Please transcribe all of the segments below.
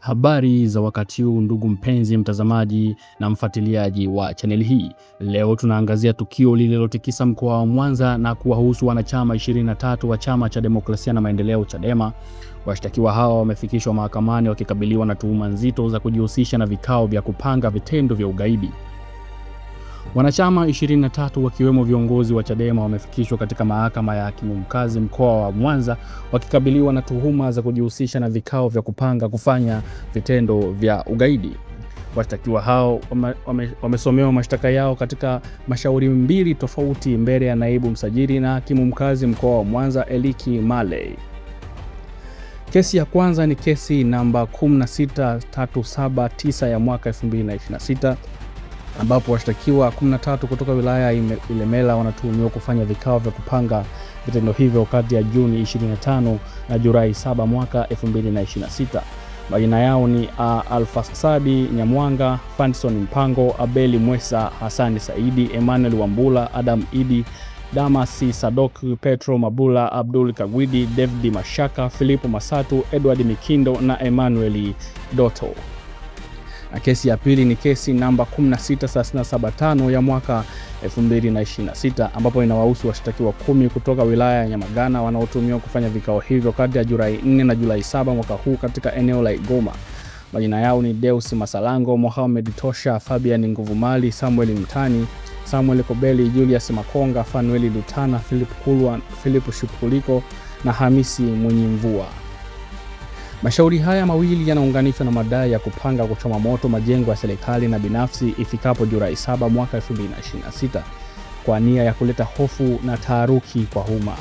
Habari za wakati huu ndugu mpenzi mtazamaji na mfuatiliaji wa chaneli hii. Leo tunaangazia tukio lililotikisa mkoa wa Mwanza na kuwahusu wanachama 23 wa Chama cha Demokrasia na Maendeleo Chadema. Washtakiwa hao wamefikishwa mahakamani wakikabiliwa na tuhuma nzito za kujihusisha na vikao vya kupanga vitendo vya ugaidi. Wanachama 23 wakiwemo viongozi wa Chadema wamefikishwa katika mahakama ya hakimu mkazi mkoa wa Mwanza wakikabiliwa na tuhuma za kujihusisha na vikao vya kupanga kufanya vitendo vya ugaidi. Washtakiwa hao wamesomewa mashtaka yao katika mashauri mbili tofauti mbele ya naibu msajili na hakimu mkazi mkoa wa Mwanza Eliki Maley. Kesi ya kwanza ni kesi namba 16379 ya mwaka 2026 ambapo washtakiwa 13 kutoka wilaya ya Ilemela wanatuhumiwa kufanya vikao vya kupanga vitendo hivyo kati ya Juni 25 na Julai 7 mwaka 2026. Majina yao ni Alfasadi Nyamwanga, Fanson Mpango, Abeli Mwesa, Hasani Saidi, Emmanuel Wambula, Adam Idi, Damasi Sadok, Petro Mabula, Abdul Kagwidi, David Mashaka, Filipo Masatu, Edward Mikindo na Emmanuel Doto. Na kesi ya pili ni kesi namba 16375 ya mwaka 2026 ambapo inawahusu washtakiwa 10 kutoka wilaya ya Nyamagana wanaotuhumiwa kufanya vikao hivyo kati ya Julai 4 na Julai 7 mwaka huu katika eneo la Igoma. Majina yao ni Deus Masalango, Mohamed Tosha, Fabian Nguvumali, Samuel Mtani, Samuel Kobeli, Julius Makonga, Fanueli Lutana, Philip Kulwa, Philip Shukuliko na Hamisi Mwenyimvua. Mashauri haya mawili yanaunganishwa na madai ya kupanga kuchoma moto majengo ya serikali na binafsi ifikapo Julai 7 mwaka 2026 kwa nia ya kuleta hofu na taharuki kwa umma.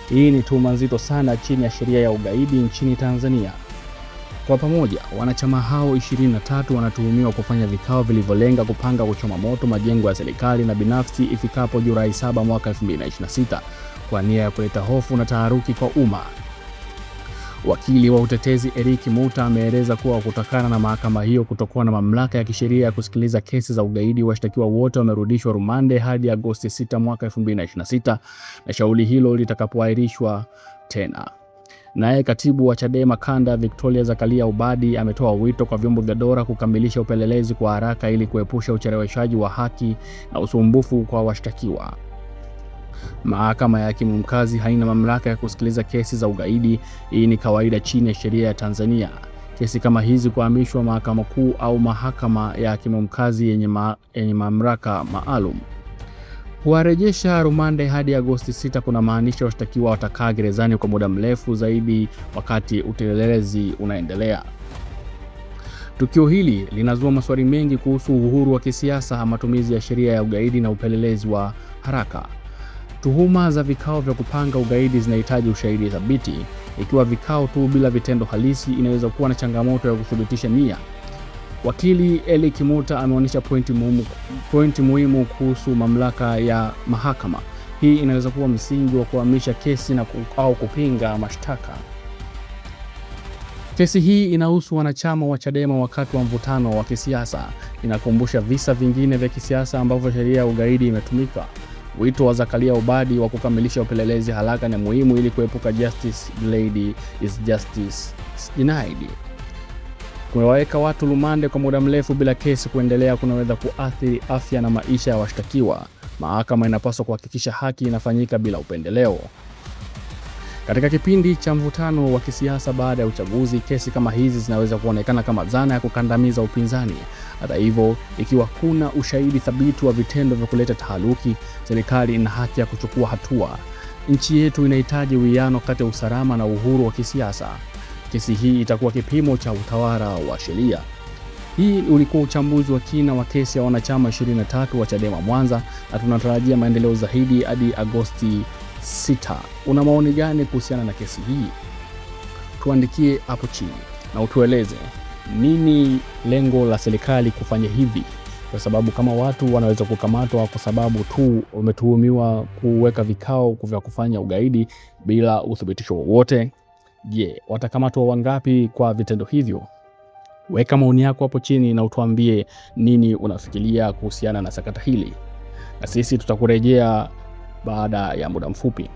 Hii ni tuhuma nzito sana chini ya sheria ya ugaidi nchini Tanzania. Kwa pamoja, wanachama hao 23 wanatuhumiwa kufanya vikao vilivyolenga kupanga kuchoma moto majengo ya serikali na binafsi ifikapo Julai 7 mwaka 2026 kwa nia ya kuleta hofu na taharuki kwa umma. Wakili wa utetezi Eric Muta ameeleza kuwa kutokana na mahakama hiyo kutokuwa na mamlaka ya kisheria ya kusikiliza kesi za ugaidi, washtakiwa wote wamerudishwa rumande hadi Agosti 6 mwaka 2026 na shauri hilo litakapoahirishwa tena. Naye katibu wa Chadema Kanda Victoria Zakaria Ubadi ametoa wito kwa vyombo vya dola kukamilisha upelelezi kwa haraka ili kuepusha ucheleweshaji wa haki na usumbufu kwa washtakiwa. Mahakama ya hakimu mkazi haina mamlaka ya kusikiliza kesi za ugaidi. Hii ni kawaida chini ya sheria ya Tanzania. Kesi kama hizi kuhamishwa mahakama kuu au mahakama ya hakimu mkazi yenye mamlaka maalum. Kuwarejesha rumande hadi Agosti 6 kuna maanisha washtakiwa watakaa gerezani kwa muda mrefu zaidi wakati upelelezi unaendelea. Tukio hili linazua maswali mengi kuhusu uhuru wa kisiasa, matumizi ya sheria ya ugaidi na upelelezi wa haraka. Tuhuma za vikao vya kupanga ugaidi zinahitaji ushahidi thabiti. Ikiwa vikao tu bila vitendo halisi, inaweza kuwa na changamoto ya kuthibitisha nia. Wakili Eli Kimuta ameonyesha pointi muhimu kuhusu mamlaka ya mahakama. Hii inaweza kuwa msingi wa kuhamisha kesi au kupinga mashtaka. Kesi hii inahusu wanachama wa Chadema wakati wa mvutano wa kisiasa. Inakumbusha visa vingine vya kisiasa ambavyo sheria ya ugaidi imetumika. Wito wa Zakaria Ubadi wa kukamilisha upelelezi haraka ni muhimu ili kuepuka justice delayed is justice denied. Kuwaweka watu rumande kwa muda mrefu bila kesi kuendelea kunaweza kuathiri afya na maisha ya washtakiwa. Mahakama inapaswa kuhakikisha haki inafanyika bila upendeleo. Katika kipindi cha mvutano wa kisiasa baada ya uchaguzi, kesi kama hizi zinaweza kuonekana kama zana ya kukandamiza upinzani. Hata hivyo, ikiwa kuna ushahidi thabiti wa vitendo vya kuleta taharuki, serikali ina haki ya kuchukua hatua. Nchi yetu inahitaji uwiano kati ya usalama na uhuru wa kisiasa. Kesi hii itakuwa kipimo cha utawala wa sheria. Hii ulikuwa uchambuzi wa kina wa kesi ya wanachama 23 wa Chadema Mwanza na tunatarajia maendeleo zaidi hadi Agosti 6. Una maoni gani kuhusiana na kesi hii? Tuandikie hapo chini na utueleze nini lengo la serikali kufanya hivi, kwa sababu kama watu wanaweza kukamatwa kwa sababu tu wametuhumiwa kuweka vikao vya kufanya ugaidi bila uthibitisho wowote. Je, watakamatwa wangapi kwa vitendo hivyo? Weka maoni yako hapo chini na utuambie nini unafikiria kuhusiana na sakata hili, na sisi tutakurejea baada ya muda mfupi.